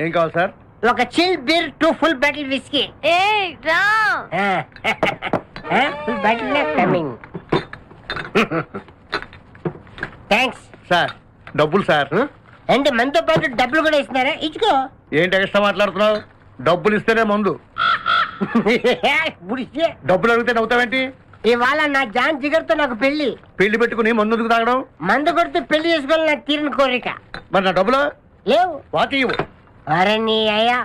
ఏం కావాలి సార్? ఒక chill beer 2 full bottle whisky. Full bottle coming. Thanks sir. డబ్బులు సార్. అంటే మనతో పాటు డబ్బులు కూడా ఇస్తున్నారా? ఇచ్చుకో. ఏంటి ఎక్స్ట్రా మాట్లాడుతున్నావు? డబ్బులు ఇస్తేనే మందు. డబ్బులు అడిగితే నవ్వుతావేంటి? ఇవాళ నా జాన్ జిగర్తో నాకు పెళ్లి. పెళ్లి పెట్టుకుని మందు ఎందుకు తాగడం? మందు కొడితే పెళ్లి చేసుకోవాలి నాకు తీరిన కోరిక. మరి నా డబ్బులు లేవు. వాటి ఇవ్వు. అరే నీ అయ్యా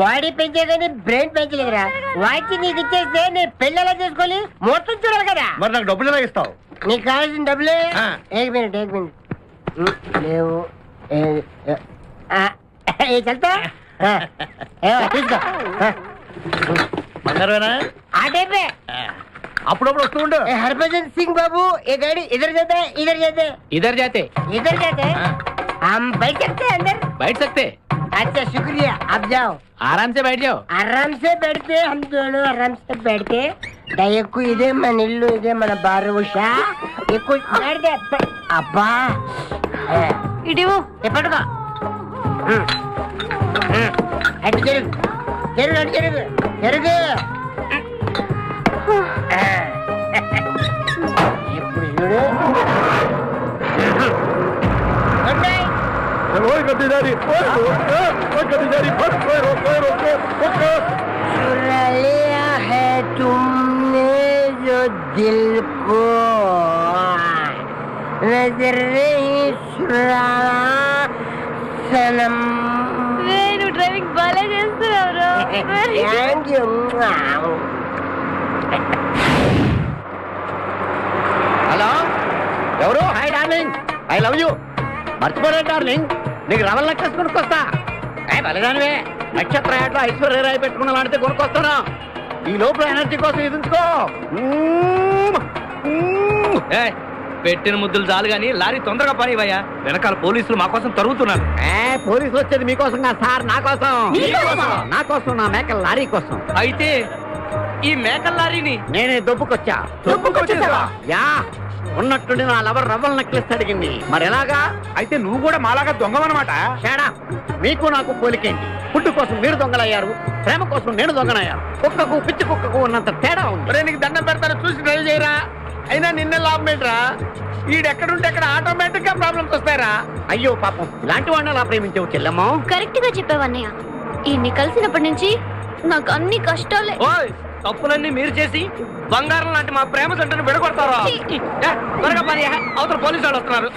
బాడీ పెంచేదని బ్రెయిన్ పెంచలేదురా. వాటి నీకు ఇచ్చేస్తే నేను పెళ్లి ఎలా చేసుకోవాలి? మొత్తం చూడాలి కదా. మరి నాకు డబ్బులు ఎలా ఇస్తావు? నీకు కావాల్సిన డబ్బులే. ఆ. ఏక్ మినిట్ లేవు. చల్తా తీసుకో. బంగారమేనా? ఆ టైపే. అప్పుడప్పుడు వస్తూ ఉండు. हरभजन सिंह बाबू ये गाड़ी इधर जाता है इधर जाते इधर जाते हैं हम बैठ सकते हैं अंदर? बैठ सकते? अच्छा शुक्रिया आप जाओ. आराम से बैठ जाओ. आराम से बैठते हम दोनों आराम से बैठते. दयकु इधे मन इल्लू इधे मन बारू उषा ये कुछ बैठ दे अब्बा इडिवो ये पटका अट जरुग जरुग जरुग जरुग ఇప్పుడు చూడు. चुरा लिया है तुमने जो दिल को नजर नहीं चुराना सनम. నేను డ్రైవింగ్ బాగా చేస్తున్నావు. Thank you. హలో ఎవరు? Hi darling, I love you. మర్చిపోలే డార్లింగ్, నీకు రవల్ నెక్లెస్ కొనుక్కొస్తా. బలదానివే, నక్షత్ర యాడ్లో ఐశ్వర్యరాయ్ పెట్టుకున్న లాంటిది కొనుక్కొస్తున్నా. ఈ లోపల ఎనర్జీ కోసం ఎదుంచుకో. పెట్టిన ముద్దులు చాలు గాని లారీ తొందరగా పని ఇవ్వయ్యా. వెనకాల పోలీసులు మా కోసం తరుగుతున్నారు. పోలీసులు వచ్చేది మీకోసం కాదు సార్, నా కోసం. నా కోసం, నా మేకల లారీ కోసం. అయితే ఈ మేకల లారీని నేనే దొబ్బుకొచ్చా. యా, ఉన్నట్టుండి నా లవర్ రవ్వల్ నెక్లెస్ అడిగింది. మరి ఎలాగా? అయితే నువ్వు కూడా మాలాగా దొంగవన్నమాట. తేడా మీకు నాకు పోలికేంటి? ఫుడ్ కోసం మీరు దొంగలయ్యారు, ప్రేమ కోసం నేను దొంగనయ్యాను. కుక్కకు పిచ్చి కుక్కకు ఉన్నంత తేడా ఉంది. నీకు దండం పెడతాను, చూసి డ్రైవ్ చేయరా. అయినా నిన్నే లాభం ఏంట్రా? ఈడెక్కడుంటే అక్కడ ఆటోమేటిక్ గా ప్రాబ్లమ్స్ వస్తాయరా. అయ్యో పాపం, ఇలాంటి వాడిని అలా ప్రేమించవు చెల్లెమ్మా. కరెక్ట్ గా చెప్పావన్నయ్య. ఈయన్ని కలిసినప్పటి నుంచి నాకు అన్ని కష్టాలే. ఓయ్, తప్పులన్నీ మీరు చేసి బంగారం లాంటి మా ప్రేమ జంటను విడగొడతారా? త్వరగా పని, అవతల పోలీసు వాళ్ళు వస్తున్నారు.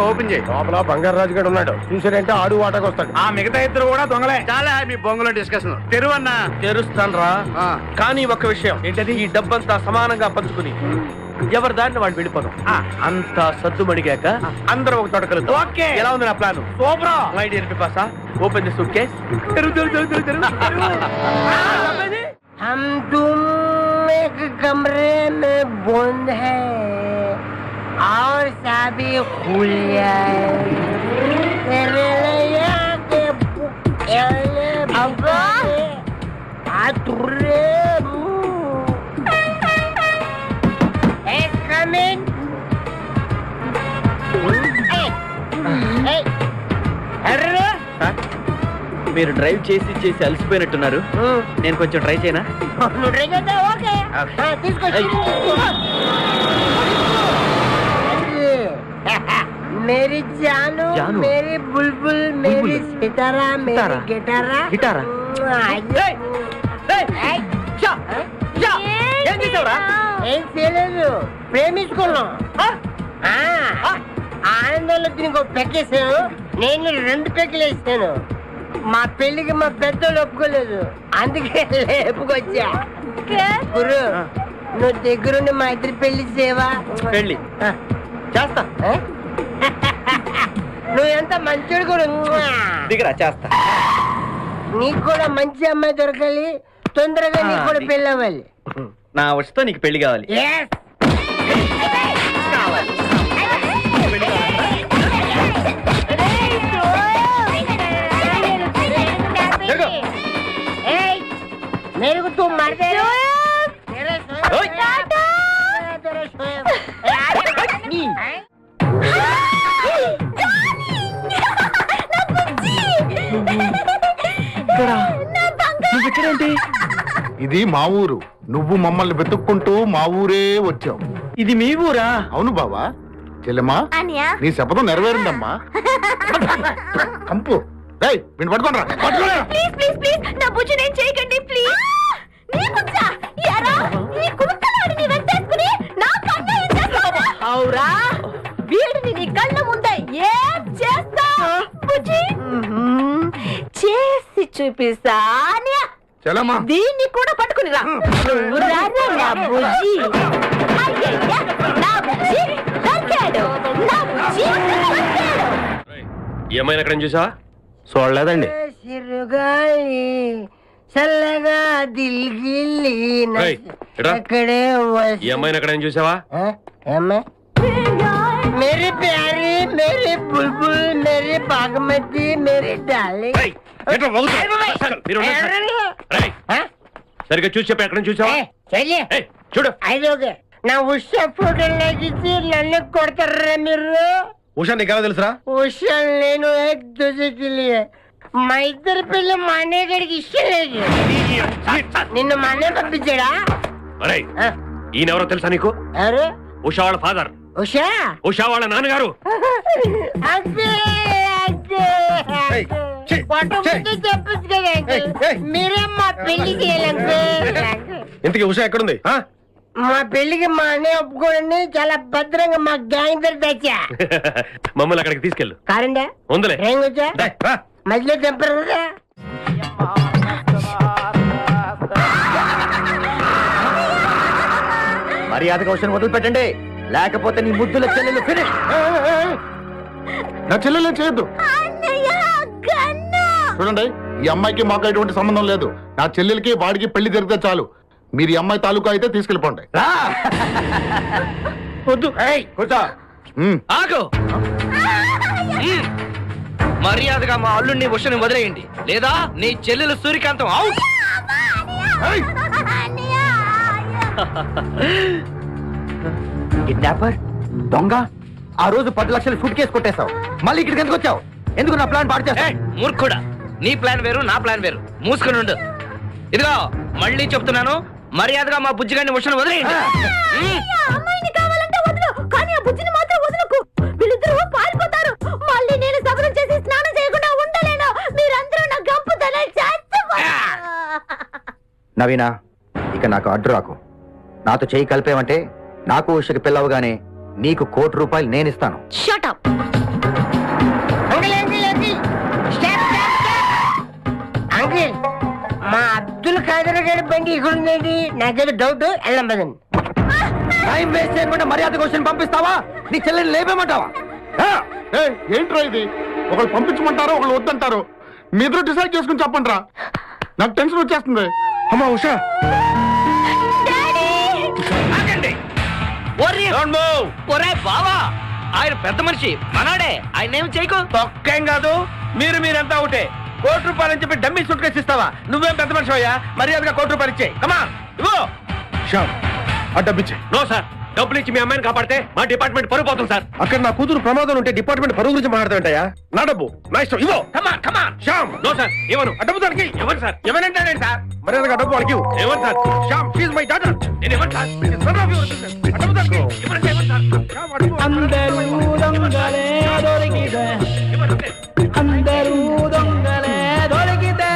ఓపెన్ చేయి. లోపల బంగారు రాజు గారు ఉన్నాడు. చూసారంటే ఆడు వాటకు వస్తాడు. ఆ మిగతా ఇద్దరు కూడా దొంగలే. చాలా మీ బొంగులో డిస్కషన్. తెరువన్నా. తెరుస్తాను రా. కానీ ఒక విషయం ఏంటది? ఈ డబ్బంతా సమానంగా పంచుకుని ఎవరి దాన్ని వాళ్ళు వెళ్ళిపోదాం. అంతా సద్దుమడిగాక అందరం ఒక తోట కలుద్దాం. ఓకే. ఎలా ఉంది నా plan? Super. My dear పిపాసా, open the suit case. हम तुम एक कमरे में बंद है और सभी खुल जाए. अब्बा మీరు డ్రైవ్ చేసి చేసి అలసిపోయినట్టున్నారు. నేను కొంచెం ట్రై చేయనా? ఓకే मेरी जानू, मेरी बुलबुल, मेरी सितारा, मेरी गिटारा. ఏం చేయలేదు, ప్రేమించుకున్నాం. ఆనందంలో దీనికి ఒక పెక్కేసాను, నేను 2 పెక్కలు వేసాను. మా పెళ్లికి మా పెద్దోళ్ళు ఒప్పుకోలేదు, అందుకే లేపుకొచ్చా. గురు, నువ్వు దగ్గరుండి మా ఇద్దరు పెళ్లి చేయవా? పెళ్లి చేస్తా. నువ్వు ఎంత మంచోడు కూడా. దిగరా, చేస్తా. నీకు కూడా మంచి అమ్మాయి దొరకాలి, తొందరగా నీకు కూడా పెళ్లి అవ్వాలి. నా వచ్చతో నీకు పెళ్లి కావాలి. मेरे को तुम मारते ఇది మా ఊరు. నువ్వు మమ్మల్ని వెతుక్కుంటూ మా ఊరే వచ్చావు. ఇది మీ ఊరా? అవును బావా. చెల్లెమ్మా, అన్నయ్య నీ శపథం నెరవేరిందమ్మా. కంపు వీడిని పట్టుకోండి. ప్లీజ్ ప్లీజ్ ప్లీజ్ నా బుజ్జి నేను చేయకండి ప్లీజ్. నీ బుజ్జా యారా ఈ కుక్కలాడిని వెంటేసుకుని నా కన్ను చేస్తావా? అవురా వీడిని నీ కళ్ళ ముందే ఏం చేస్తా బుజ్జి? చేసి చూపిస్తా అన్నయ్య. చెల్లెమ్మా, దీన్ని కూడా పట్టుకుని రా. రారా నా బుజ్జి. అయ్యయ్య నా బుజ్జి దొరికాడు. నా బుజ్జి దొరికాడు. ఏమైనా ఎక్కడ చూసా? చూడలేదండి. సిరుగాలి చల్లగా దిల్గిల్లి ఏయ్, ఇట్రా. అక్కడే ఈ అమ్మాయిని ఎక్కడ చూసావా? मेरी प्यारी मेरी बुलबुल मेरी बागमती मेरी डार्लिंग ఏయ్, ఏంట్రా వాగుతున్నావ్? సార్, మీరు ఉండండి సార్. రేయ్, సరిగ్గా చూసి చెప్పి ఎక్కడ చూసావా? చల్లే ఏయ్, చూడు. అదొకే నా ఉషా ఫోటో లాగిచ్చి నన్ను కొడతారా మీరు? ఉషా నీకెలా తెలుసురా? ఉషా నేను ఏక్ దూజేకి లియే మా ఇద్దరి పిల్లలు మా అన్నయ్య గారికి ఇష్టం లేదు. నిన్ను మా అన్నయ్య పంపించాడా? ఒరేయ్, ఈయనెవరో తెలుసా నీకు? ఎవరు? ఉషా వాళ్ళ ఫాదర్. ఉషా ఉషా వాళ్ళ నాన్నగారు. అంతే అంతే ఏయ్, ఛీ, ఫోటో ఛీ. ముందు చెప్పచ్చు కదా ఏయ్, ఏయ్. మీరే మా పెళ్లి చేయాలంటే ఇంతకీ ఉషా ఎక్కడుంది? ఆ? మా పెళ్లికి మా అన్నయ్య ఒప్పుకోండి చాలా భద్రంగా మా గ్యాంగ్ దగ్గర తెచ్చా. మమ్మల్ని అక్కడికి తీసుకెళ్ళు. కారండా ఉందలే. ఏం వచ్చా డేయ్, రా. మధ్యలో తెంపరు కదా. మర్యాద క్వశ్చన్ వదిలిపెట్టండి, లేకపోతే నీ ముద్దుల చెల్లెలు ఫినిష్. నా చెల్లెలే చేయొద్దు. అన్నయ్య గన్ను. చూడండి, ఈ అమ్మాయికి మాకు ఎటువంటి సంబంధం లేదు. నా చెల్లెలకి వాడికి పెళ్లి జరిగితే చాలు. మీరు ఈ అమ్మాయి తాలూకా అయితే తీసుకెళ్ళిపోండి. వద్దు. ఏయ్, కూర్చో. ఉమ్. ఆగు. మర్యాదగా మా అల్లుడిని ఉషని వదిలేయండి, లేదా నీ చెల్లెలు సూర్యకాంతం అవుట్. ఏయ్, అన్నయ్య కిడ్నాపర్, దొంగ, ఆ రోజు 10 లక్షలు సూట్ కేసు కొట్టేశావు. మళ్ళీ ఇక్కడికి ఎందుకు వచ్చావు? ఎందుకు నా ప్లాన్ పాడు చేస్తావు? మూర్ఖుడా, నీ ప్లాన్ వేరు నా ప్లాన్ వేరు. మూసుకుని ఉండు. ఇదిగో మళ్ళీ చెప్తున్నాను, మర్యాదగా మా బుజ్జిగాడిని ఉషను వదిలేయండి. అమ్మాయిని కావాలంటే వదులు, కానీ ఆ బుజ్జిని మాత్రం వదలకు. వీళ్ళిద్దరూ పారిపోతారు. మళ్ళీ నేను శబరం చేసి స్నానం చేయకుండా ఉండలేను. మీరందరూ నా గంపు తల నవీనా, ఇక నాకు అడ్డు రాకు. నాతో చేయి కలిపేవంటే నాకు ఉషకి పిల్లవగానే నీకు ₹1,00,00,000 నేనిస్తాను. Shut up. Uncle uncle uncle stop stop stop. Uncle మా అబ్దుల్ ఖాదర్ గారి బండి ఇక్కడ ఉందండి. నాకేదో డౌట్ వెళ్ళం పదండి. టైం వేస్ట్ చేయకుండా మర్యాద క్వశ్చన్ పంపిస్తావా? నీ చెల్లెని లేపేమంటావా? ఏయ్, ఏంట్రా ఇది? ఒకళ్ళు పంపించమంటారు, ఒకళ్ళు వద్దంటారు. మీ ఇద్దరు డిసైడ్ చేసుకుని చెప్పండి రా. నాకు టెన్షన్ వచ్చేస్తుంది. అమ్మా ఉషా. ఆగండి. ఒరే Don't move. ఒరే బావా, ఆయన పెద్ద మనిషి, మనాడే, ఆయన ఏం చేయకు. తొక్కేం కాదు. మీరంతా ఒకటే. ₹1,00,00,000 అని చెప్పి డమ్మీ సూట్ కేసు ఇస్తావా? నువ్వేం పెద్ద మనిషి అయ్యా? మర్యాదగా ₹1,00,00,000 ఇచ్చేయి. కమా ఇవ్వు. శ్యామ్, ఆ డబ్బిచ్చే. నో సార్, డబ్బులు ఇచ్చి మీ అమ్మాయిని కాపాడితే మా డిపార్ట్మెంట్ పరుగు పోతుంది సార్. అక్కడ నా కూతురు ప్రమాదం ఉంటే డిపార్ట్మెంట్ పరువు గురించి మాట్లాడతాంటయ్యా. నా డబ్బు నా ఇష్టం. ఇవ్వు. కమాన్ శ్యామ్. నో సార్, ఇవ్వను. ఆ డబ్బు దానికి ఎవరు సార్? ఎవరంటారండి సార్? మర్యాదగా డబ్బు వాళ్ళకి ఇవ్వు. ఎవరు sir? Shyam, she my daughter. నేను ఎవరు సార్? ఆ డబ్బు దానికి ఇవ్వు. ఎవరంటే ఎవరు సార్? శ్యామ్, అడుగు. అందరూ దొంగలే దొరికితే, అందరూ దొంగలే దొరికితే.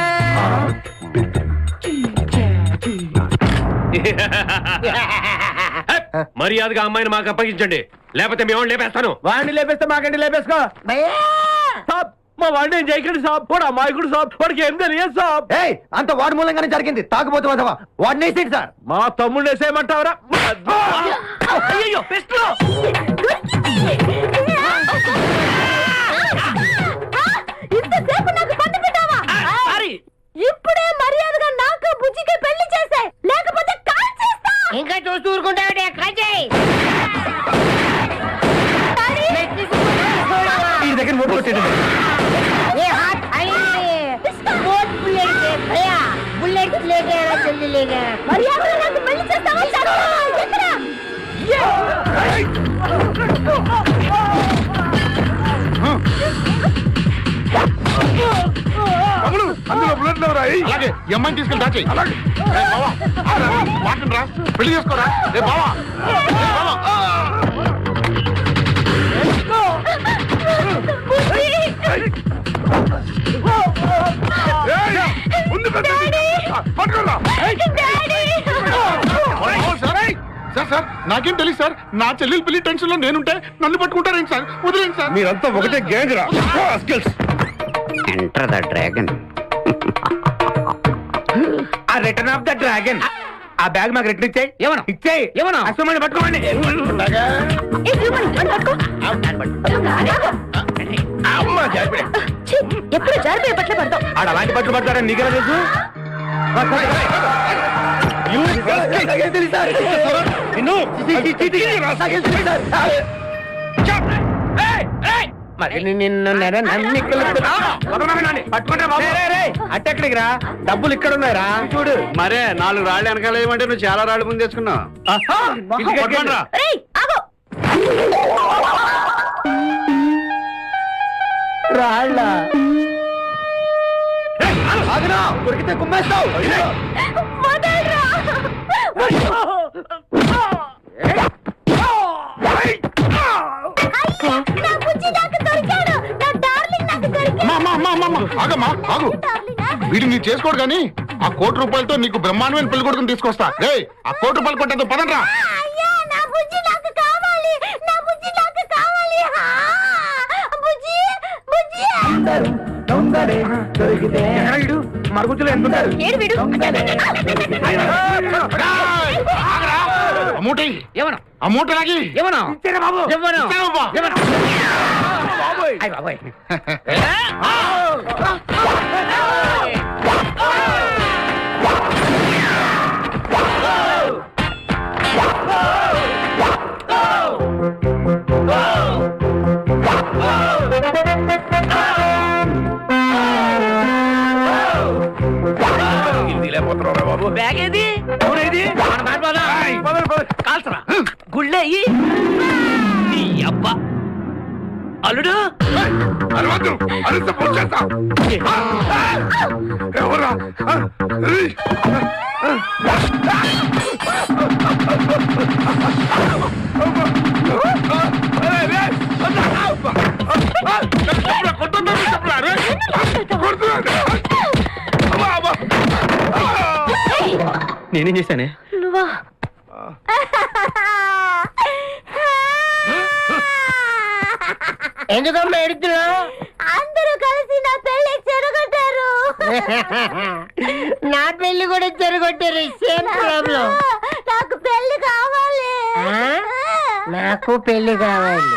మర్యాదగా అమ్మాయిని మాకు అప్పగించండి, లేకపోతే మేము లేపేస్తాను. వాడిని లేపేస్తే మాకండి లేపేసుకో. భయ్యా సాబ్, మా వాడిని ఏం చేయకండి సాబ్. వాడు అమాయకుడు సాబ్. వాడికి ఏం తెలియదు సాబ్. ఏయ్, అంత వాడి మూలంగానే జరిగింది. తాగుపోతే వదవా, వాడిని వేసేయండి సార్. మా తమ్ముడు వేసేయమంటావరా? అయ్యో పిస్టల్. ఇంతసేపు నాకు పన్ను పెట్టావా? సారీ. ఇప్పుడే మర్యాదగా నాకు బుజ్జికి పెళ్లి చేసే, లేకపోతే కాల్ చేస్తా. ఇంకా చూస్తూ ఊరుకుంటావుటే కాజాయ్. ఈ దగ్గర నోటు కొట్టేయండి. ये हाथ आई बहुत बुलेट है भैया, बुलेट लेके आना जल्दी लेके आना. మర్యాదగా నాకు పెళ్లి చేస్తావా? అలాగే ఈ అమ్మాయిని తీసుకెళ్ళి దాచేయి మాటరా పెళ్లి చేసుకోరా రే బావా సార్ సార్ నాకేం తెలియదు సార్ నా చెల్లెలు పెళ్లి టెన్షన్ లో నేనుంటే నన్ను పట్టుకుంటారేంటి సార్ వదిలేండి సార్ మీరంతా ఒకటే గ్యాంగ్ రా ఎంటర్ ద డ్రాగన్. ఆ రిటర్న్ ఆఫ్ ద డ్రాగన్ ఆ బ్యాగ్ మాకు రిటర్న్ ఇచ్చేయి ఏమన్నా? ఇచ్చేయి ఏమన్నా? అసలు పట్టుకోండి అమ్మ జారిపడే ఎప్పుడు జారిపోయే పట్ల పడతాం. ఆడ అలాంటి పట్లు పడతారని నీకెలా తెలుసు అట్టెక్కడికి రా డబ్బులు ఇక్కడ ఉన్నాయిరా చూడు మరే 4 రాళ్ళు వెనకాల ఏమంటే నువ్వు చాలా రాళ్ళు ముందు తెచ్చుకున్నావు. రేయ్, ఆగు. రాళ్ళ దొరికితే కుమ్మేస్తావు వదలరా. అయ్యో, నా బుజ్జి నాకు దొరికాడు. నా డార్లింగ్ నాకు దొరికాడు. ఆగమ్మా ఆగు డార్లింగా? వీడిని నీ చేసుకోడు కానీ ఆ ₹1,00,00,000తో నీకు బ్రహ్మాండమైన పెళ్లి కొడుకుని తీసుకొస్తా రే ఆ ₹1,00,00,000 కొట్టేదో పదండ్రా అయ్యా, నా బుజ్జి నాకు కావాలి. నా బుజ్జి నాకు కావాలి. బుజ్జి బుజ్జి. దొంగలే దొరికితే మరుగుజ్జులు ఎందుంటారు ఏడు వీడు. అమౌంట్ ఏమన్నా? అమౌంట్ లాగి ఏమన్నా? బాబు ఏమన్నా? అయ్ బాబోయ్ బ్యాగ్ ఏది? మన బ్యాగ్ పోదా? కాల్చరా గుళ్ళే అయ్యి నీ అబ్బా అల్లుడు ఎవరా నేనేం చేశానే నువ్వా? ఎందుకమ్మా ఎడుతున్నావు? అందరూ కలిసి నా పెళ్లి చెరగొట్టారు. నా పెళ్లి కూడా చెరగొట్టారు. Same problem. నాకు పెళ్లి కావాలి. నాకు పెళ్లి కావాలి.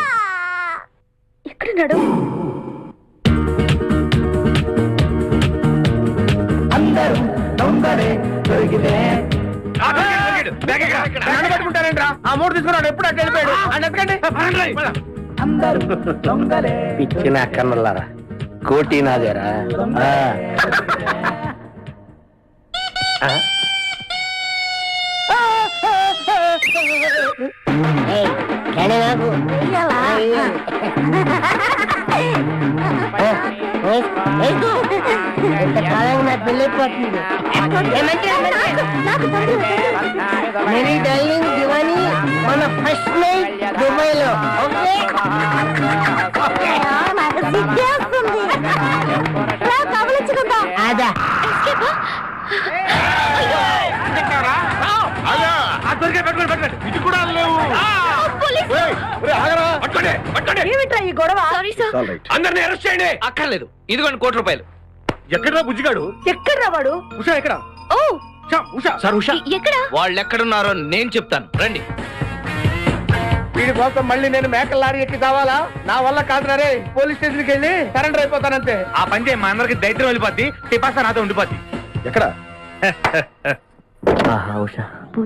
ఎక్కడున్నాడు? అందరూ దొంగలే దొరికితే పట్టుకుంటారేంట్రా ఆ మూడు తీసుకున్నాడు ఎప్పుడు అట్లా వెళ్ళిపోయాడు అని ఎత్తుకండి అందరూ దొంగలే పిచ్చిన అక్కర్లారా కోటి నాదేరా కానీ నాకు ఇంతకాలం నా పెళ్లి అయిపోతుంది. మెరీ డార్లింగ్ దివాని మన ఫస్ట్ నైట్ దుబాయ్ లో. నాకు సిగ్గేస్తుంది. రా, కవలించుకుందాం. అదా ఇది కూడా లేవు ఏమిట్రా ఈ గొడవ? Sorry sir. అందరిని అరెస్ట్ చేయండి. అక్కర్లేదు ఇదిగోండి ₹1,00,00,000. ఎక్కడా బుజ్జిగాడు ఎక్కడ్రా వాడు? ఉషా ఎక్కడ ఓ, ఉషా సార్ ఉషా ఎక్కడ? వాళ్ళు ఎక్కడున్నారో నేను చెప్తాను రండి. వీడి కోసం మళ్ళీ నేను మేకల లారీ ఎక్కి కావాలా? నా వల్ల కాదురా రే. పోలీస్ స్టేషన్కి వెళ్ళి సరెండర్ అయిపోతానంతే. ఆ పని చేయి, మా అందరికి దైత్యం వెళ్ళిపోద్ది. టిపాసా నాతో ఉండిపోద్ది. ఎక్కడ ఉషా